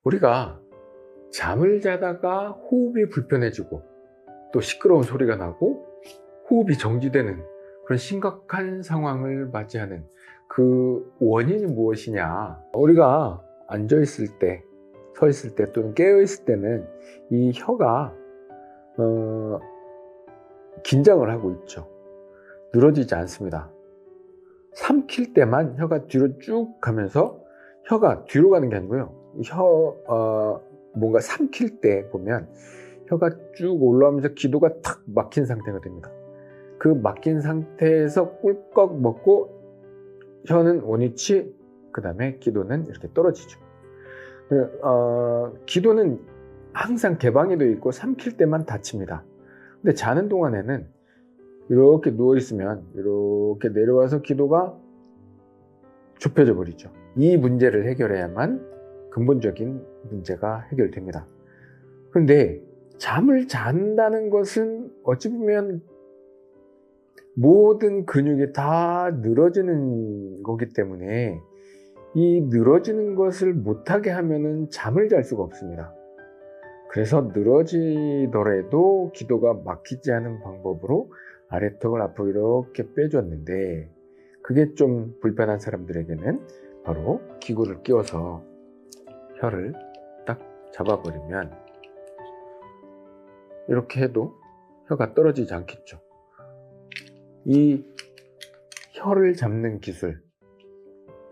우리가 잠을 자다가 호흡이 불편해지고 또 시끄러운 소리가 나고 호흡이 정지되는 그런 심각한 상황을 맞이하는 그 원인이 무엇이냐. 우리가 앉아 있을 때, 서 있을 때 또는 깨어 있을 때는 이 혀가 긴장을 하고 있죠. 늘어지지 않습니다. 삼킬 때만 혀가 뒤로 쭉 가면서 혀가 뒤로 가는 게 아니고요. 뭔가 삼킬 때 보면 혀가 쭉 올라오면서 기도가 탁 막힌 상태가 됩니다. 그 막힌 상태에서 꿀꺽 먹고 혀는 원위치, 그 다음에 기도는 이렇게 떨어지죠. 기도는 항상 개방이 되어 있고 삼킬 때만 닫힙니다. 근데 자는 동안에는 이렇게 누워있으면 이렇게 내려와서 기도가 좁혀져 버리죠. 이 문제를 해결해야만 근본적인 문제가 해결됩니다. 그런데 잠을 잔다는 것은 어찌 보면 모든 근육이 다 늘어지는 거기 때문에 이 늘어지는 것을 못하게 하면은 잠을 잘 수가 없습니다. 그래서 늘어지더라도 기도가 막히지 않은 방법으로 아래턱을 앞으로 이렇게 빼줬는데, 그게 좀 불편한 사람들에게는 바로 기구를 끼워서 혀를 딱 잡아버리면 이렇게 해도 혀가 떨어지지 않겠죠. 이 혀를 잡는 기술,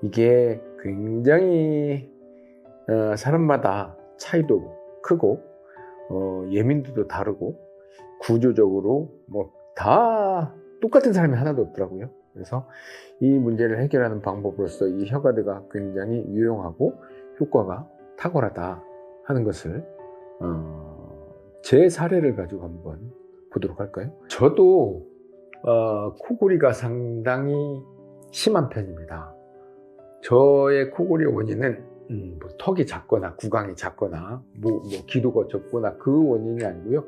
이게 굉장히 사람마다 차이도 크고 예민도도 다르고 구조적으로 다 똑같은 사람이 하나도 없더라고요. 그래서 이 문제를 해결하는 방법으로서 이 혀가드가 굉장히 유용하고 효과가 탁월하다 하는 것을 제 사례를 가지고 한번 보도록 할까요? 저도 코골이가 상당히 심한 편입니다. 저의 코골이 원인은 턱이 작거나 구강이 작거나 기도가 좁거나 그 원인이 아니고요.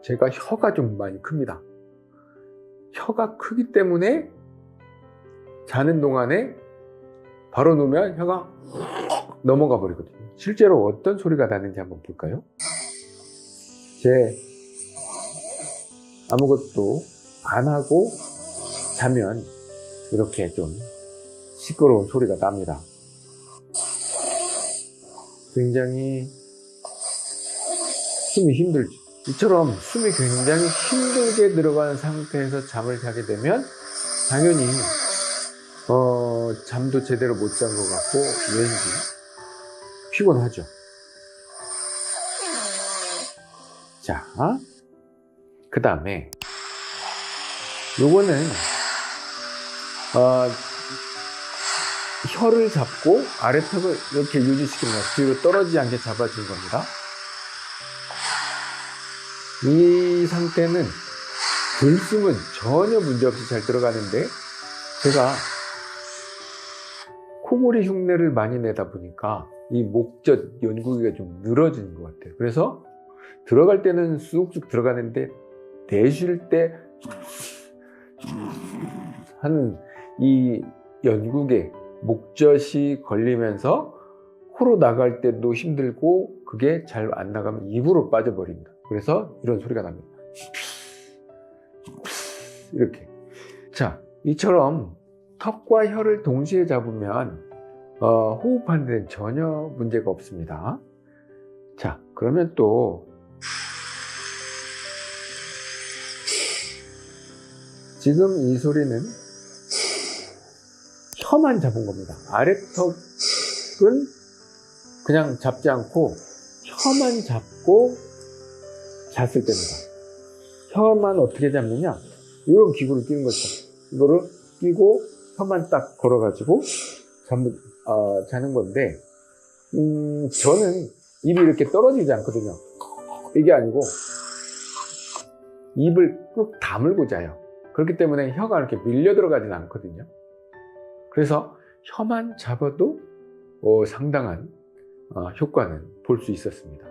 제가 혀가 좀 많이 큽니다. 혀가 크기 때문에 자는 동안에 바로 누우면 혀가 넘어가 버리거든요. 실제로 어떤 소리가 나는지 한번 볼까요? 아무것도 안 하고 자면 이렇게 좀 시끄러운 소리가 납니다. 굉장히 숨이 힘들죠. 이처럼 숨이 굉장히 힘들게 들어가는 상태에서 잠을 자게 되면 당연히 잠도 제대로 못 잔 것 같고 왠지 피곤하죠. 자, 그 다음에 요거는 혀를 잡고 아래턱을 이렇게 유지시키는 거예요. 뒤로 떨어지지 않게 잡아준 겁니다. 이 상태는 들숨은 전혀 문제없이 잘 들어가는데, 제가 코골이 흉내를 많이 내다 보니까 이 목젖 연구기가 좀 늘어지는 것 같아요. 그래서 들어갈 때는 쑥쑥 들어가는데 내쉴 때 하는 이 연구계 목젖이 걸리면서 코로 나갈 때도 힘들고, 그게 잘 안 나가면 입으로 빠져버립니다. 그래서 이런 소리가 납니다. 이렇게. 자, 이처럼 턱과 혀를 동시에 잡으면 호흡하는 데는 전혀 문제가 없습니다. 자, 그러면 또 지금 이 소리는 혀만 잡은 겁니다. 아래턱은 그냥 잡지 않고 혀만 잡고 잤을 때입니다. 혀만 어떻게 잡느냐? 이런 기구를 끼는 거죠. 이거를 끼고 혀만 딱 걸어가지고 자는 건데, 저는 입이 이렇게 떨어지지 않거든요. 이게 아니고 입을 꾹 다물고 자요. 그렇기 때문에 혀가 이렇게 밀려 들어가진 않거든요. 그래서 혀만 잡아도 상당한 효과는 볼 수 있었습니다.